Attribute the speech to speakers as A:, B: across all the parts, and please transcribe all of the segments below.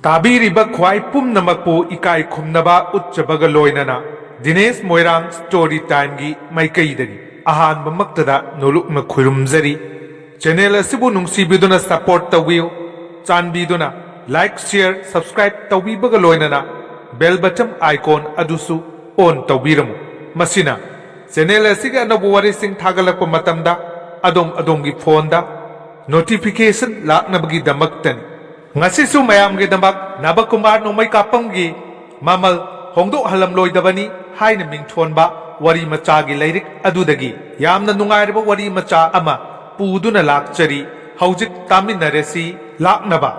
A: ताबीरिबा ख्वाई पुमनमकपु इकाई खुमनबा उच्चबगा लोइनना दिनेश मोइरांग स्टोरी टाइम की माइकईदगी अहानबमक्तदा नोलुकना खुरुमजरी चैनल असिबु नुंसीबिदुना सपोर्ट तवियो चानबीदुना लाइक शेयर सब्सक्राइब तविबगा लोइनना बेल बटन आइकॉन अदुसु ऑन तविरमु मसिना चैनल असिगा अनबु वारिसिंग थागलकपा मतमदा अदोमगी फोनदा नोटिफिकेशन लाकनबगी दमक्तनी ngasisu mayam ge dambak nabakumar nomai kapam gi mamal hongdo halam loidabani haina mingthonba wari macha gi leirik adudagi yamna nungairba wari macha ama puduna lakchari haujik taminaresi laknaba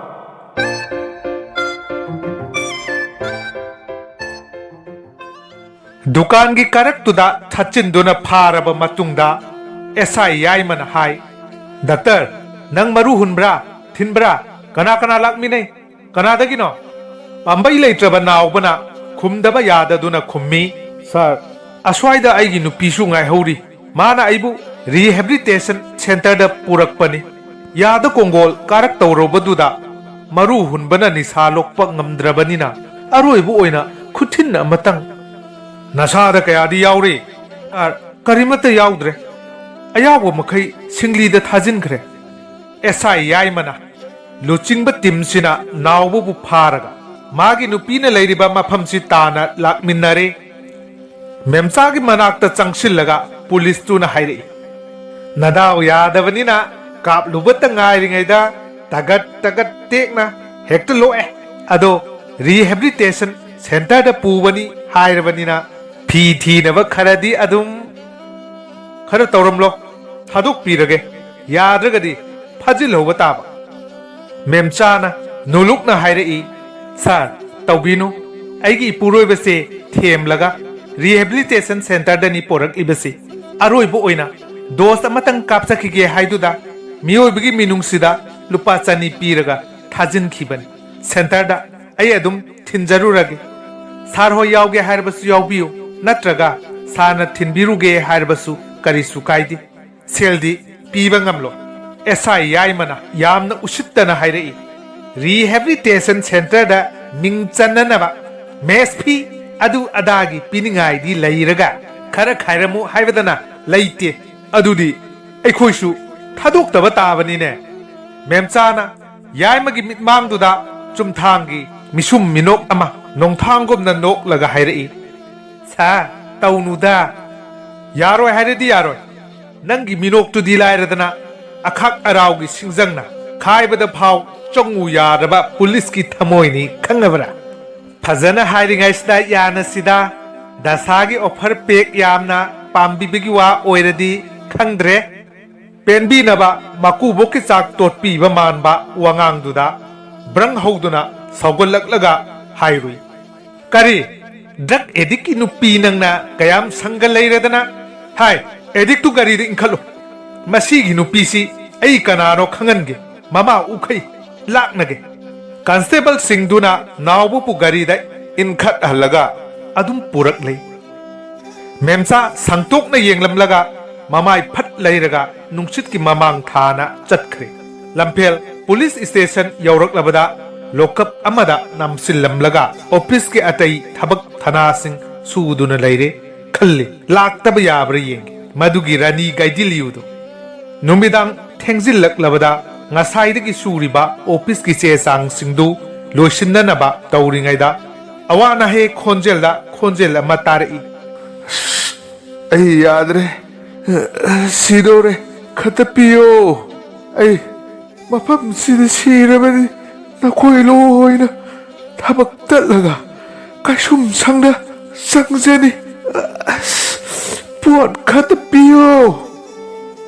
A: dukan gi karak tuda thachinduna pharaba matungda esai yaimana hai doctor nang maru hunbra thinbra कना कना लाकमिने कनादगिनो पांबई लेट्रबा नावबना खुमदबा याददुना खुम्मी sir अस्वाइदा आइगी नुपीसु ngaihori माना आइबु rehabilitation centre दा पुरकपनि याद कोंगोल कारक तौरोबदुदा मरु हुनबना निसा लोकपा ngamdrabaniना अरोइबु ओइना खुथिन अमतंग नसादा कयादि यावरे करिमता यावद्रे अयावो मखै सिंगलीदा थाजिनखरे SI याइमना लुचिंग टीमसिना नावबु फारगा मागी नुपीना लेरिबा मफमसि ताना लाकमिन्नरे मेमसागी मनाक्ता चंगसिलगा police तुना हाइरे नदाव यादवनिना कापलुबत ngairingaida तगत तगत टेकना हेक्ट लोए अदो रिहेबिलिटेशन सेंटर दा पुबनी हाइरबनिना फी थीनबा खरदी अदुम खर तौरमलो थादुक पीरगे याद्रगदी फजिलहोबा ताबा मेमचाना नुलुकना हाइरई सर तौबीनु आइगी पुरोइबसे थेमलगा रिहेबिलिटेशन सेंटर दनी पोरक इबसे अरोइबो ओइना दोस्त अमतंग कापसखिगे हाइदुदा मियोइबगी मिनुंगसिदा लुपा चानी पीरगा थाजिन खिबन सेंटर दा आई अदुम थिनजरुरगे सार हो यावगे हाइरबसु यावबियो नत्रगा साना थिनबिरुगे हाइरबसु करिसु काइदि सेलदी पीबा ngamlo एसआई याइमना यामना उशितना हाइरई रिहेबिलिटेशन सेंटर दा मिंगचननबा मेसफी अदु अदागी पिनिंगाइदी लैरगा खर खाइरमु हाइबदना लैते अदुदी अखोइसु थादोक्तबा ताबनिने मेमचाना याइमगी मिटमांगदुदा चुमथांगी मिसुम मिनोक अमा नोंथांगुमना नोकलगा हाइरई सा तौनुदा यारोय हाइरदी यारोय नंगी मिनोकतुदी लाइरदना अखाक अराउगी सिंजंगना खाइबदा फाव चोंगु यारबा पुलिस की थमोइनी खंगबरा फजना हाइरिंगाइसदा यानसिदा दसागी ऑफर पेक यामना पाम्बिबिगी वा ओइरदी खंगद्रे पेनबी नबा मकुबो की चाक तोटपीबा मानबा वांगांगदुदा ब्रंग हौदुना सौगलकलगा हाइरुई करी ड्रग एडिक्ट की नुपी नंगना कयाम संगल लेरदना हाय एडिक्ट तु गरीद इंखलो मसीगी नुपीसी ऐ कनानो खंगनगे ममा उखै लाकनगे कांस्टेबल सिंगदुना नावबु पुगरीदा इनखत हलगा अदुम पुरक ले मेमसा संतोकना येंगलमलगा ममाई फट लेरगा नुंगसित की ममांग थाना चटखरे लंफेल पुलिस स्टेशन यौरकलबदा लोकअप अमदा नामसिलमलगा ऑफिस के अतई थबक थानासिंग सुदुना लेरे खल्ले लाक्तब याब्रे येंगे मधुगी रानी गाइदिलियुदो नुमिदांग थेंजिलकलबदा ngasai suriba office ki che sang singdu loisindanaba tauringaida awana he khonjel ama tari ai yadre sidore khatapiyo ai mafam sirabani nakoi loina thabak talaga kaisum sangda sangjani puat khatapiyo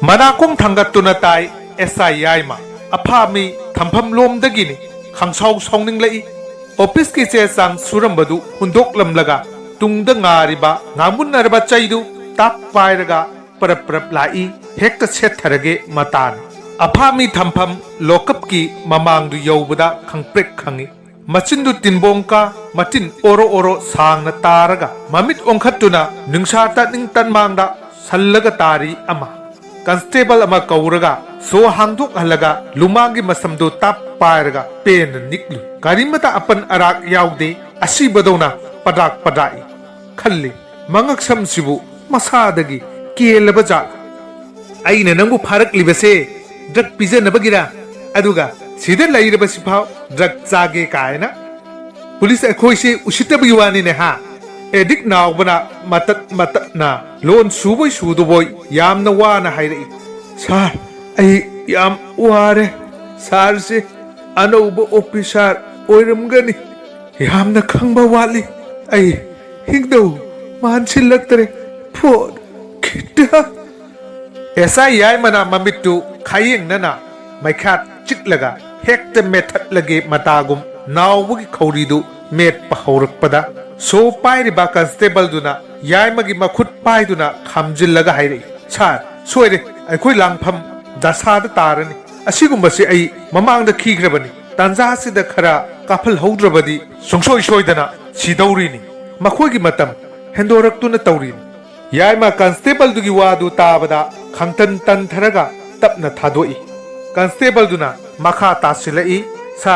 A: manakong thangatuna tai SII ma अफामी थम्फम लोमदगिनी खंसाउ सौनिंग लई office की चे सांग सुरमबदु हुंदोकलमलगा तुंगद ngaरिबा ngaमुन्नरबा चैदु ताप पाइरगा परप परप लाई हेक्ट सेथरगे मतान अफामी थम्फम look up की ममांगदु यौबदा खंगप्रेक खंगी मचिंदु तिनबोंका मचिन ओरो ओरो सांगना तारगा ममित ओंखतुना नुंगसाता निंग तनमांगदा सल्लगा तारी अमा constable ama kauraga so hangduk halaga lumangi masamdu tap pairaga pen niklu karimata apan arak yaude asibadona padak padai khalli mangak samsibu masadagi kelabaja aina nangu pharak libase drug pijanabagira aduga sida lairabasi phau drug chage kaina police akhoise usittabagi wani ne ha edik naubana matat na lon suboi suduboi yamna wana hairei sar ai yam ware sar se anouba officer oiramgani yamna khangba wali ai hingdo manchilaktre phod kita ऐसा याय मना ममिट्टू खायिंग नना मैखात चिकलगा हेक्ट method लगे मतागुम नावबुगी खौरीदु met पहौरकपदा सो पाइरिबा constable दुना याय मगी मखुत पाइदुना खामजिल्लगा हाइरei सार सोइरे अखोइ लांगफम दसाद तारनी असिगुम्बसे अई ममांगदा खीग्रबनी तांजासिदा खरा काफल हौद्रबदी सुंगसोइ सोइदना सिदौरीनी मखोइगी मतम हेंदोरक्तुना तौरीनी यायमा कांस्टेबल दुगी वादु ताबदा खंगतन तन थरगा तपना थादोई कांस्टेबल दुना मखा तासिलई सा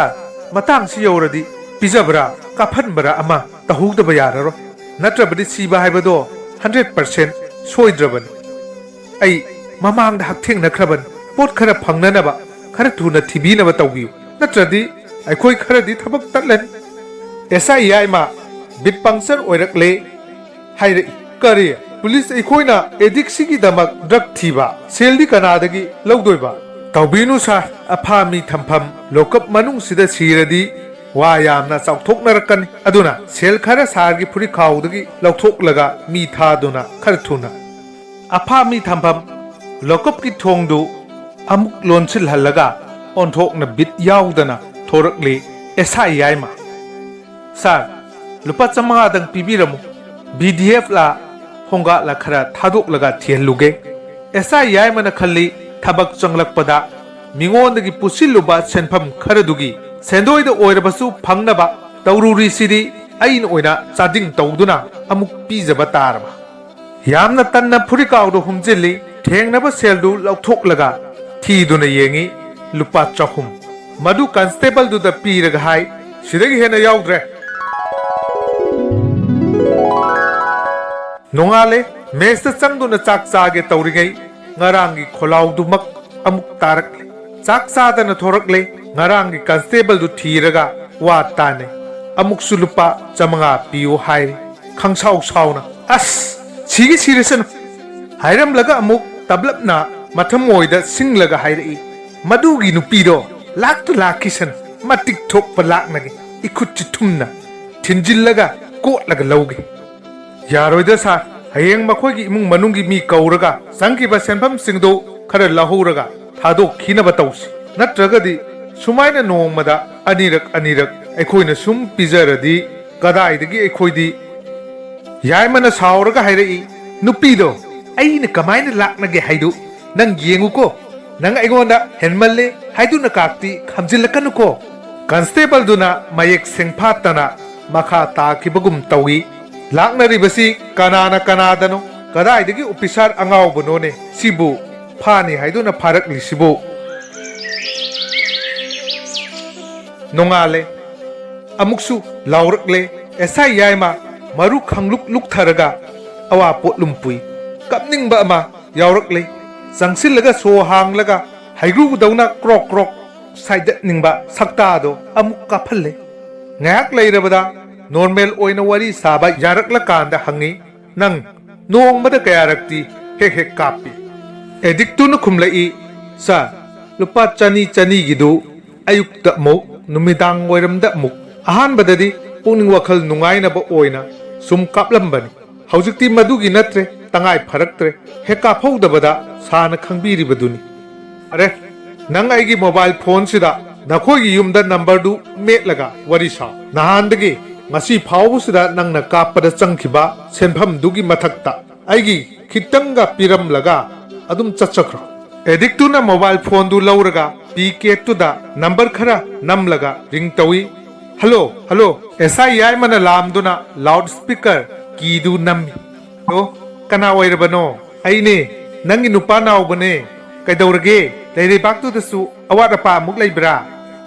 A: मतांग सि यौरदी पिजबरा काफनबरा अमा तहुदबा याररो नत्रबदी सिबा हाइबदो 100% सोइद्रबन आई ममांग दा हक्थेंग नखरबन पोट खरा फंगननबा खरा थुना थिबिनबा तौबियु नत्रदी अखोइ खरदी थबक तलन ऐसा यायमा बिट पंक्चर ओइरकले हाइरई करे पुलिस एखोइना एडिक्सिगी दमक ड्रग थीबा सेलदी कनादगी लौदोइबा तौबीनु सा अफामी थम्फम लोकप मनुंग सिदा सिरदी वा यामना चौथोकनरकनी अदुना सेल खरा सारगी फुरी खाउदगी लौथोकलगा मी थादुना खर थुना अफामी थम्फम लोकप की थोंगदु अमुक लोनसिल हल्लगा ओंथोकना बिट याउदना थोरकले एसा याइमा सार लुपा चमंगा दंग पिबिरमु BDF ला होंगा ला खरा थादोक लगा थियलुगे ऐसा याय मन खल्ली थबक चंगलकपदा मिंगोंदगी पुसिलुबा सेनफम खरदुगी सेंदोइद ओइरबसु फंगनबा तौरुरी सिदी अइन ओइना चादिंग तौदुना अमुक पीजबा तारबा यामना तन्ना फुरिकाउदो हुमजिल्ली थेंगनबा सेलदु लौथोक लगा थीदुना येंगी लुपा चहुम मदु constable दुदा पीरगा hi सिदगी Hena याउद्रे नोंगाले mess चंगदुना chalk चागे तौरिगै ngaranggi kholaudumak amuk tarakle chak sadana thorakle ngaranggi constable du thiraga wa tane amuk sulupa chamanga piu hai khangsau sauna as sigi sirisan hairam laga amuk tablapna mathamoida singlaga hairei madugi nupido laktu lakisan matik thok palaknagi ikut thumna thinjillaga kotlaga lauge yaroida sa hayeng makhoi gi imung manung gi mi kauraga sangki ba senpham singdo khara lahuraga thadok khina ba tausi natragadi sumaina nongmada anirak aikhoina sum pizaradi kadai dagi aikhoidi yaimana sauraga hairei nupido aina kamaina lakna ge haidu nang yengu ko nang aigonda henmalle haidu na kakti khamjilakanu ko constable duna mayek sengphatana makha ta kibagum tawi laknaribasi kanana kanadano kadaidagi officer angawbonone sibu phani haiduna pharakli sibu nongale amuksu laurakle esai yaima maru khangluk luk tharaga awa potlumpui kapningba ama yaurakle sangsillaga so hanglaga haigru dauna krok krok saida ningba sakta do amuk kaphalle ngayak leirabada normal oina wari saba yarakla kanda hangi nang nongmada kayarakti hek kapi ediktu nu khumlai sa lupa chani gidu ayukta mok numidang oiramda muk ahan badadi puning wakhal nungai na ba oina sum kaplambani haujikti madugi natre tangai pharaktre heka phaudabada sana khangbiri baduni are nang aigi mobile phone sida nakhogi yumda number du metlaga wari sa nahandagi ngasi phawbusida nangna kapada changkhiba senpham dugi mathakta aigi khitanga piramlaga adum chachakra ediktu na mobile phone du lauraga pk tu da number khara namlaga ring tawi hello SI mana lamduna loudspeaker ki du nammi to kana oirabano aine नंगी नुपा नाउबने कइदौरगे लेरेबाक्तुदसु अवाट अपा अमुक Lebra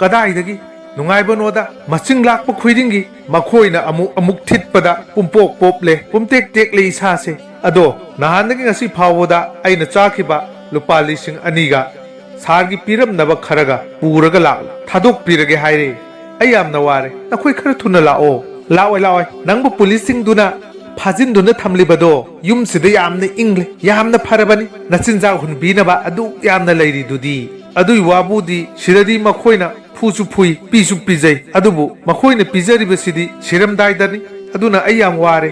A: कदाइदगी नुंगाइबनोदा मसिंग लाकप खुइदिंगी मखोइना अमुक थिटपदा पुंपोक पोपले पुंतेक टेकले इसासे अदो नहानदगी ngasi फावोदा अइना चाखिबा लुपा लिसिंग अनिगा Sargi पिरमनबा Kharga पुरगा लाक थादोक पिरगे हाइरे अइ यामना वारे नखोइ खर थुना लाओ लाओ नंगबु पुलिसिंग दुना फाजिन दुना थमलिबदो युम सिदा यामना इंग्ले यामना फरबनी नचिनजा हुनबीनबा अदु यामना लैरी दुदी अदुइ वाबुदी सिरदी मखोइना फुसु फुई पिसु पिजै अदुबु मखोइना पिजरिबसिदी सिरमदाइदनी अदुना अइ याम वारे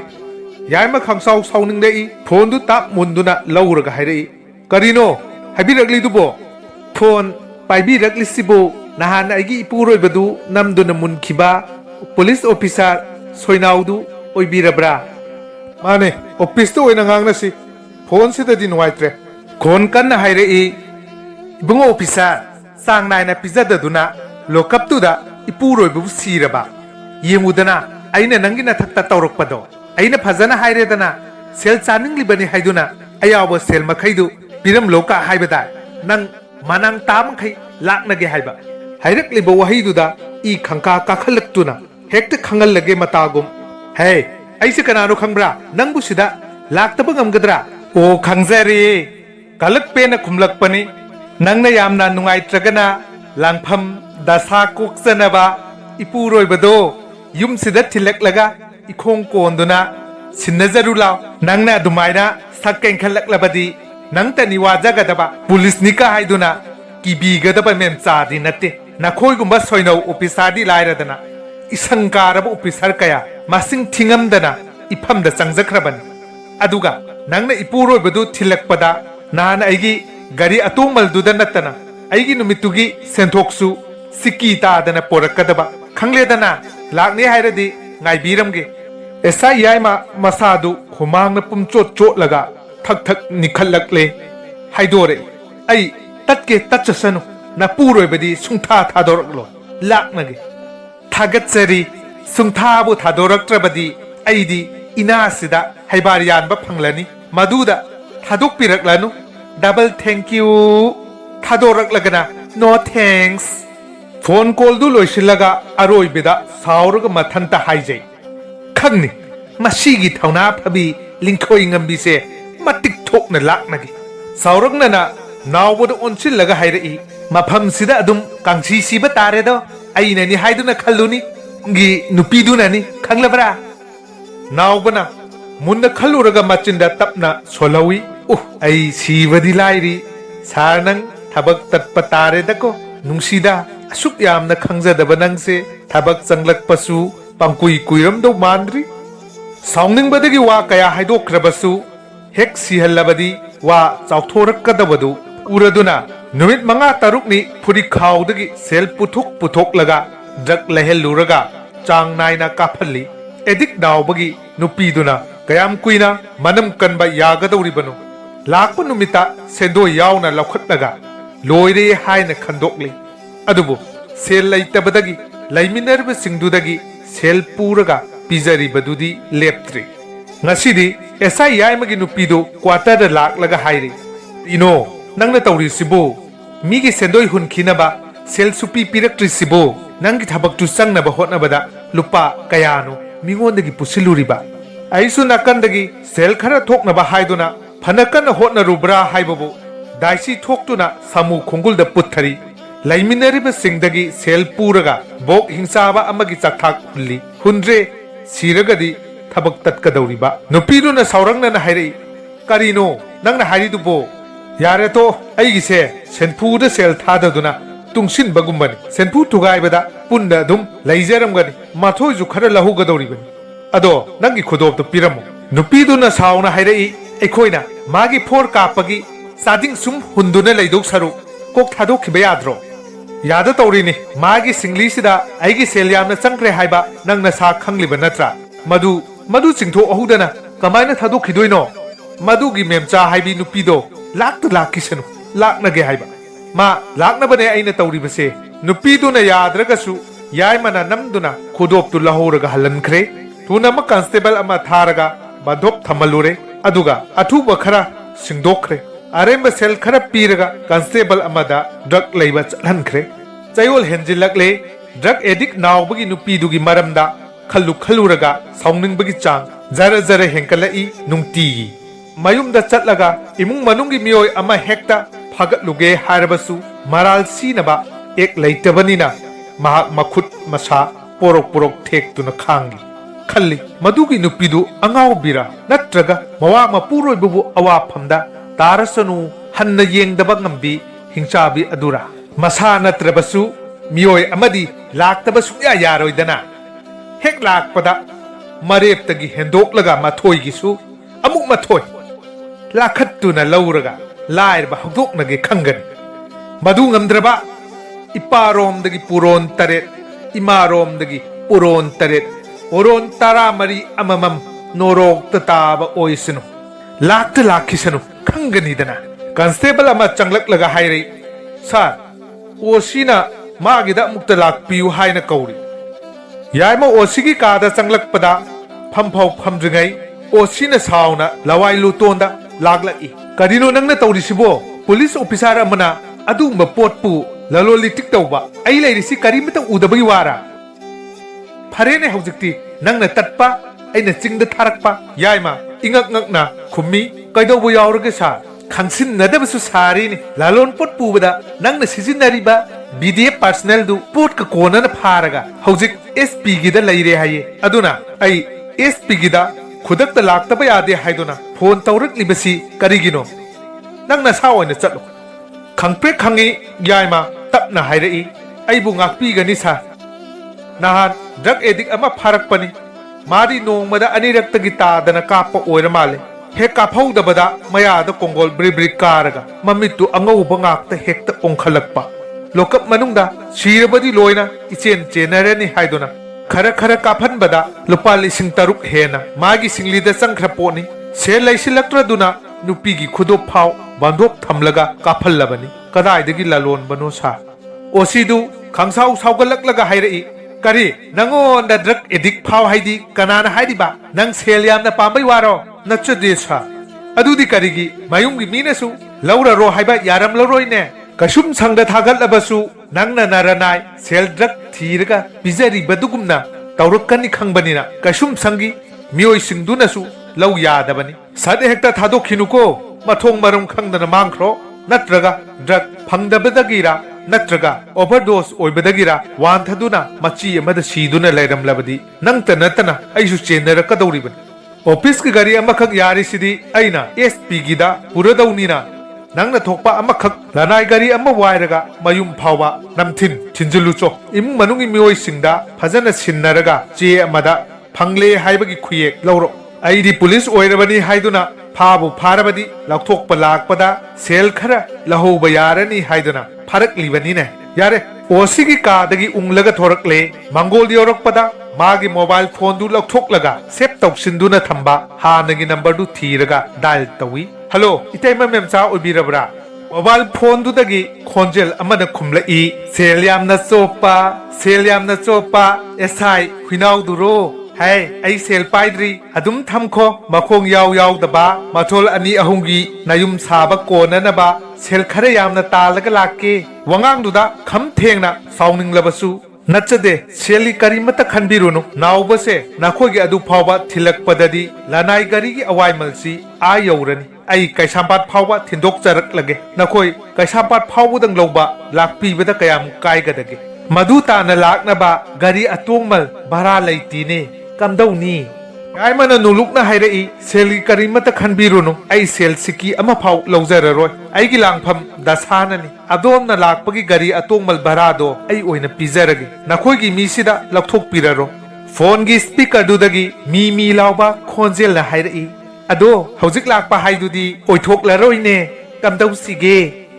A: याइमा खंसाउ साउनिंगदई फोनदु ताप मुंदुना लौरगा हाइरई करिनो हाइबिरगलिदुबो फोन पाइबिरगलिसिबो नहान आइगी इपुरोइबदु नमदुना मुनखिबा पुलिस ऑफिसर सोइनाउदु ओइबिरब्रा माने ऑफिसदु ओइना ngangnasi फोन सिददि नुवाइत्रे खोन कन्ना हाइरई इबुंगो ऑफिसर सांग नायना पिजददुना लोकअपतुदा इपुरोइबु सिरबा येमुदना अइना नंगी नथक्ता तौरकपदो अइना फजना हाइरेदना सेल चानिंगलिबनि हाइदुना अयावो सेल मखैदु पिरम लोका हाइबदा नंग मानांग तामखै लाकनगे हाइबा हाइरकलिबो वहिदुदा ई खंका काखलक्तुना हेक्ट खंगललगे मतागुम हे अइसे कनानो खंगब्रा नंगबु सिदा लाक्तब ngमगद्रा ओ खंगजरे कलकपेना खुमलकपनि नंगना यामना नुंगाइत्रगना लांगफम दसा कोक्सनबा इपुरोइबदो युम सिदा थिलकलगा इखोंग कोंदुना सिन्नजरुलाव नंगना दुमाइना सक्कें खलकलबदी नंगतनि वाजगदबा पुलिस निका हाइदुना किबीगदबा मेम चादी नते नखोइगुंबा सोइनौ ऑफिसरदी लाइरदना इसंकारब ऑफिसर कया मासिंग थिंगमदना इफमदा चंगजखरबन अदुगा नंगना इपुरोइबदु थिलकपदा नान आइगी गाड़ी अतोंगमलदुदा नतना आइगी नुमितुगी सेंथोक्सु सिक्की तादना पोरकदबा खंगलेदना लाकने हाइरदी ngaibirमगे ऐसा याइमा मसादु खुमांगना पुमचोट चोटलगा थक थक निखलकले हाइदोरे आई तत्के तचसनु ना पुरोइबदी सुंथा थादोरकलो लाकनगे थागतसरी सुंथाबु थादोरक्त्रबदी आइदी इनासिदा हाइबारियानबा फंगलनी मदुदा थादोकपिरकलानु डबल थैंक यू थादोरकलगना नो थैंक्स फोन कॉल दु लोइसिलगा अरोइबेदा साउरगा मथंता हाइजै खंगनि मसीगी थौना फबी लिंखोइ ngambise मतिक थोकना लाकनगे साउरगना नावबद ओनसिलगा हाइरई मफम सिदा अदुम कांसी सिबा तारेदो अइननि हाइदुना खल्लुनी गी नुपीदुनानी खंगलबरा नावबना मुन्ना खल्लुरगा मचिंदा तपना सोलवी अइ सिबदी लाइरी सारनंग थबक तत्प तारेदको नुंसीदा असुक यामना खंगजदबा नंगसे थबक चंगलकपसु पंकुई कुइरमदो मांद्री साउनिंगबदगी वा कया हाइदोक्रबसु हेक सिहल्लबदी वा चाउथोरकदबदु उरदुना नुमित मंगा तरुकनी फुरी खाउदगी सेल पुथोक लगा ड्रग लहेलुरगा चांग नाइना काफल्ली एदिक नावबगी नुपीदुना कयाम कुइना मनम कनबा यागदौरिबनु लाकपा नुमिता सेंदो यावना लौखटलगा लोइरे हाइना खंदोकली अदुबु सेल लैतबदगी लैमिनरब सिंगदुदगी सेल पूरगा पिजरिबदुदी लेप्त्रि ngасidi एसा याइमगी नुपीदो क्वार्टर लाकलगा हाइरे इनो नंगना तौरिसिबो मीगी सेंदोय हुनखिनबा सेल सुपी पिरक्ट्रिसिबो नंगी थबकटु संगनबा होटनबदा लुपा कयानो मिंगोंदगी पुसिलुरिबा आइसु नाकंदगी सेल खरा थोकनबा हाइदुना फनकन होटनरुब्रा हाइबबो दाइसी थोकतुना सामु खोंगुलदा पुत्थरी लैमिनरिबा सिंगदगी सेल पूरगा बोक हिंसाबा अमगी चक्थाक हुल्ली हुंद्रे सिरगदी थबक तत्कदौरिबा नुपीदुना साउरंगना हाइरई करिनो नंगना हाइरिदुबो यारे तो अइगिसे सेनफुदा सेल थाददुना तुंगसिनबगुंबनी सेनफु थुगाइबदा पुन्ना दुम लैजरमगनी माथोइजु खरा लहुगदौरिबनी अदो नंगी खुदोबतो पिरमो नुपीदुना साउना हाइरई एखोइना मागी फोर कापगी सादिंग सुम हुंदुना लैदोक सरु कोक थादोखिबा याद्रो याद तौरीनी मागी सिंगलीसिदा आइगी सेल यामना चंक्रे हाइबा नंगना सा खंगलिबा नत्रा मदु चिंथो अहुदना कमायना थादोखिदोइनो मदुगी मेमचा हाइबी नुपीदो लाक्तु लाकिसनु लाकनगे हाइबा मा लाकनबने आइना तौरिबसे नुपीदुना याद्रगसु याइमना नमदुना खुदोपतु लहोरगा हलनख्रे थुनम कांस्टेबल अमा थारगा बधोप थमलुरे अदुगा अथुबा खरा सिंगदोखरे अरेंब सेल खर पीरगा कांस्टेबल अमदा ड्रग लेबा चलहनख्रे चयोल हेंजिलकले ड्रग एडिक नावबगी नुपीदुगी मरमदा खल्लु खल्लुरगा साउनिंगबगी चांग जरा जरा हेंकलई नुंगतीगी मयुमदा चटलगा इमुंग मनुंगी मियोय अमा हेक्ता फागतलुगे हारबसु मराल सीनबा एक लेतबनिना महाक मखुत मसा पोरोक पोरोक थेक्तुना खांगी खल्ली मदुगी नुपीदु अंगावबिरा नत्रगा मवा मपुरोयबु अवाफमदा तारसनु हन्न येंगदबा ngंबी हिंचाबी अदुरा मसा नत्रबसु मियोय अमदी लाक्तबा सुया यारोयदना हेक लाक्पदा मरेप्तगी हेंदोकलगा मथोयगिसु अमुक मथोय लाखत्तुना लौरगा लायरबा हौदोकनगे खंगन मदु ngंद्रबा इपारोमदगी पुरोन तरेत इमारोमदगी पुरोन तरेत ओरोन तारा मरी अममम नोरोक ताबा ओइसनु लाक्त लाखिसनु खंगनीदना कांस्टेबल अमा चंगलकलगा हायरे सर ओसीना मागिदा मुक्त लाकपियु हायना कौरी यायमा ओसीगी कादा चंगलकपदा फमफाव फमद्रिङै ओसीना सावना लवाई लुतोंदा लागलई करिनो नंगना तौरिसिबो पुलिस ऑफिसर अमना अदुंबा पोटपु ललोलिटिक तौबा आई लेरिसि करिमता उदबगी वारा फरेने हौजिक्ति नंगना तत्पा अइना चिंगदा थारकपा यायमा इंगक ngakna खुम्मी कैदौबो यावरगे सा खांसिन नदबसु सारीनि लालोन पोट पुबदा नंगना सिजिनरिबा बीडीएफ पर्सनल दु पोट का कोनना फारगा हौजिक एसपी गिदा लैरे हाये अदुना आई एसपी गिदा खुदकता लाक्तबा यादे हायदुना फोन तौरकलिबसि करिगिनो नंगना सा ओइना चलो खंगप्रे खंगी यायमा तपना हायरई अइबु ngakpigani सा नहान ड्रग एडिक अमा फारकपनी मारी नोंगमदा अनिरक्तगी तादना कापा ओइरा माले हे काफौदबदा मयादा कोंगोल ब्रिब्रि कारगा ममित्तु अंगौबा ngakta हेक्ता ओंखलकपा लोकप मनुंगदा सीरबदी लोइना इचेन चेनरनी हायदुना खर खर काफनबदा लुपा लिसिंग तरुक हेना मागी सिंगलीदा संख्रपोनी से लैसिलक्त्रदुना नुपीगी खुदो फाव बांधोक थमलगा काफल्लबनी कदाइदगी ललोन बनो सा ओसीदु खंगसाउ साउगलकलगा हायरई करी नंगोन द ड्रग एडिक फाव हाइदी कनाना हाइदिबा नंग सेल यामना पांबै वारो नचदे सा अदुदी करिगी मयुंगी मीनसु लौररो हाइबा यारम लरोइने कसुम संग थागलबसु नंगना नरनाय सेल ड्रग थीरगा पिजरी बदुगुमना तौरकनी खंगबनिना कसुम संगी मियोय सिंगदुनसु लौ यादबनी सदे हेक्ता थादोखिनुको मथोंग मरुम खंगदना मांखरो नत्रगा ड्रग फंगदबदगिरा नत्रगा ओवरडोस ओइबदगिरा वांथदुना मची अमद सीदुना लेरमलबदी नंगत नतना अइसु चेनरकदौरिबनी ऑफिस की गाड़ी अमखक यारिसिदी अइना एसपी गिदा पुरदौनिना नंगना थोकपा अमखक लनाय गाड़ी अमा वायरगा मयुम फावबा नमथिन थिनजुलुचो इमुंग मनुंगी मियोय सिंगदा फजना सिन्नरगा चे अमदा फंगले हाइबगी खुयेक लौरो अइदी पुलिस ओइरबनी हाइदुना फाबु फारबदी लौथोकपा लाकपदा सेल खरा लहौबा यारनी हाइदुना फरक लिबनीने यारे ओसीगी कादगी उंगलगा थोरकले मंगोल योरकपदा मागी मोबाइल फोन दु लौथोकलगा सेव तौसिंदुना थंबा हानगी नंबर दु थीरगा डायल तवी हेलो इतैमा मेमचा ओबिरबरा मोबाइल फोन दुदगी खोंजेल अमना खुमलई सेल यामना चोपा एसआई हुइनाउ दुरो है आई सेल पाइद्री अदुम थमखो मखोंग याव दबा मथोल अनी अहुंगी नयुम साबा कोननबा सेल खरे यामना तालगा लाके वंगांग दुदा खम थेंगना साउनिंगलबसु नचदे सेली करीमता खनबिरुनु नावबसे नाखोगी अदु फावबा थिलकपददी लानाय गारीगी अवाइमलसी आ यौरनी आई कैसापात फावबा थिंदोक चरकलगे नखोय कैसापात फावबुदंग लौबा लाकपीबदा कयाम कायगदगे मधु ताना लाकनबा गारी अतोंगमल भारा लैतीने कमदौनी आइमना नुलुकना हायरई सेली करीमता खनबिरुनु आई सेल सिकी अमा फाव लौजररोय आइगी लांगफम दसाननी अदोमना लाकपगी गारी अतोंगमल भारादो आई ओइना पिजरगे नखोयगी मीसिदा लौथोकपिररो फोनगी स्पीकर दुदगी मी लावबा खोंजेलना हायरई अदो हौजिक लाकपा हाइदुदी ओइथोकलरोइने कमदौसिगे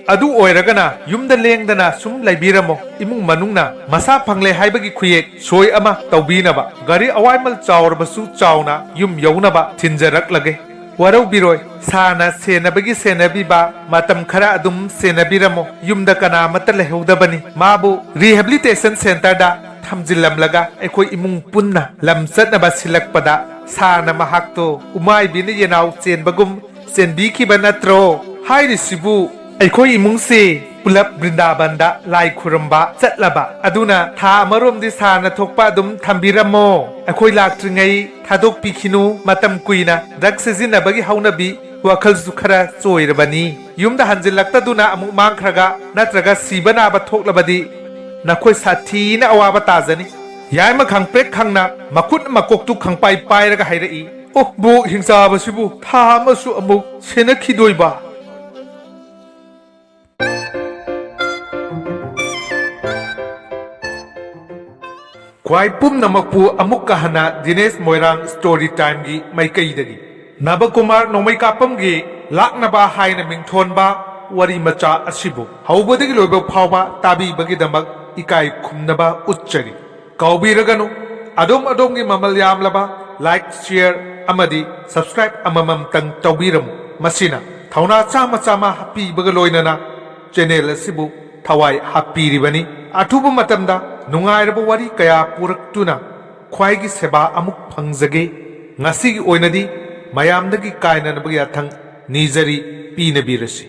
A: अदु ओइरगना युमदा लेंगदना सुम लैबिरमो इमुंग मनुंगना मसा फंगले हाइबगी खुयेक सोय अमा तौबीनबा गारी अवाइमल चावरबसु चावना युम यौनबा थिनजरकलगे वरौ बिरोय साना सेनबगी सेनबिबा मतम खरा अदुम सेनबिरमो युमदा कनामत लेहौदबनी माबु रिहेबिलिटेशन सेंटर दा थमजिलमलगा एखोय इमुंग पुन्ना लमचतनबा सिलकपदा साना महाक्तो उमाइबिने येनाव चेनबगुम सेनबिखिबा नत्रो ꯍꯥꯏꯔꯤꯁꯤꯕꯨ ꯑꯩꯈꯣꯏ ꯏꯃꯨꯡꯁꯦ ꯄꯨꯂꯞ ꯕ꯭ꯔꯤꯟꯗꯥꯕꯟꯗ ꯂꯥꯏ ꯈꯨꯔꯨꯝꯕ ꯆꯠꯂꯕ ꯑꯗꯨꯅ ꯊꯥ ꯑꯃꯔꯣꯝꯗꯤ ꯁꯥꯔꯅ ꯊꯣꯛꯄ ꯑꯗꯨꯝ ꯊꯝꯕꯤꯔꯝꯃꯣ ꯑꯩꯈꯣꯏ ꯂꯥꯛꯇ꯭ꯔꯤꯉꯩ ꯊꯥꯗꯣꯛꯄꯤꯈꯤꯅꯨ ꯃꯇꯝ ꯀꯨꯏꯅ ꯗ꯭ꯔꯒ ꯁꯤꯖꯤꯟꯅꯕꯒꯤ ꯍꯧꯅꯕꯤ ꯋꯥꯈꯜꯁꯨ ꯈꯔ ꯆꯣꯏꯔꯕꯅꯤ ꯌꯨꯝꯗ ꯍꯟꯖꯤꯜꯂꯛꯇꯗꯨꯅ ꯑꯃꯨꯛ ꯃꯥꯡꯈ꯭ꯔꯒ ꯅꯠꯇ꯭ꯔꯒ ꯁꯤꯕ ꯅꯥꯕ ꯊꯣꯛꯂꯕꯗꯤ ꯅꯈꯣꯏ ꯁꯥꯊꯤꯅ ꯑꯋꯥꯕ ꯇꯥꯖꯅꯤ ꯌꯥꯏꯃ ꯈꯪꯄ꯭ꯔꯦꯛ ꯈꯪꯅ ꯃꯈꯨꯠ ꯃꯀꯣꯛꯇꯨ ꯈꯪꯄꯥꯏ ꯄꯥꯏꯔꯒ ꯍꯥꯏꯔꯛꯏ ꯑꯣ ꯕꯣꯛ ꯍꯤꯡꯆꯥꯕꯁꯤꯕꯨ ꯊꯥ ꯑꯃꯁꯨ ꯑꯃꯨꯛ ꯁꯦꯟꯅꯈꯤꯗꯣꯏꯕ ꯈ꯭ꯋꯥꯏ ꯄꯨꯝꯅꯃꯛꯄꯨ ꯑꯃꯨꯛꯀ ꯍꯟꯅ ꯗꯤꯅꯦꯁ ꯃꯣꯏꯔꯥꯡ ꯁ꯭ꯇꯣꯔꯤ ꯇꯥꯏꯝꯒꯤ ꯃꯥꯏꯀꯩꯗꯒꯤ ꯅꯕꯀꯨꯃꯥꯔ ꯅꯣꯡꯃꯩ ꯀꯥꯞꯄꯝꯒꯤ ꯂꯥꯛꯅꯕ ꯍꯥꯏꯅ ꯃꯤꯡꯊꯣꯟꯕ ꯋꯥꯔꯤ ꯃꯆꯥ ꯑꯁꯤꯕꯨ ꯍꯧꯕꯗꯒꯤ ꯂꯣꯏꯕ ꯐꯥꯎꯕ ꯇꯥꯕꯤꯕꯒꯤꯗꯃꯛ ꯏꯀꯥꯏ ꯈꯨꯝꯅꯕ ꯎꯠꯆꯔꯤ ꯀꯥꯎꯕꯤꯔꯒꯅꯨ ꯑꯗꯣꯝꯒꯤ ꯃꯃꯜ ꯌꯥꯝꯂꯕ ꯂꯥꯏꯛ ꯁꯤꯌꯔ ꯑꯃꯗꯤ ꯁꯕꯁꯀ꯭ꯔꯥꯏꯕ ꯑꯃꯃꯝꯇꯪ ꯇꯧꯕꯤꯔꯝꯃꯨ ꯃꯁꯤꯅ ꯊꯧꯅꯥ ꯆꯥꯝꯃ ꯆꯥꯝꯃ ꯍꯥꯞꯄꯤꯕꯒ ꯂꯣꯏꯅꯅ ꯆꯦꯅꯦꯜ ꯑꯁꯤꯕꯨ ꯊꯋꯥꯏ ꯍꯥꯞꯄꯤꯔꯤꯕꯅꯤ ꯑꯊꯨꯕ ꯃꯇꯝꯗ ꯅꯨꯡꯉꯥꯏꯔꯕ ꯋꯥꯔꯤ ꯀꯌꯥ ꯄꯨꯔꯛꯇꯨꯅ ꯈ꯭ꯋꯥꯏꯒꯤ ꯁꯦꯕꯥ ꯑꯃꯨꯛ ꯐꯪꯖꯒꯦ ꯉꯁꯤꯒꯤ ꯑꯣꯏꯅꯗꯤ ꯃꯌꯥꯝꯗꯒꯤ ꯀꯥꯏꯅꯅꯕ ꯌꯥꯊꯪ ꯅꯤꯖꯔꯤ ꯄꯤꯅꯕꯤꯔꯁꯤ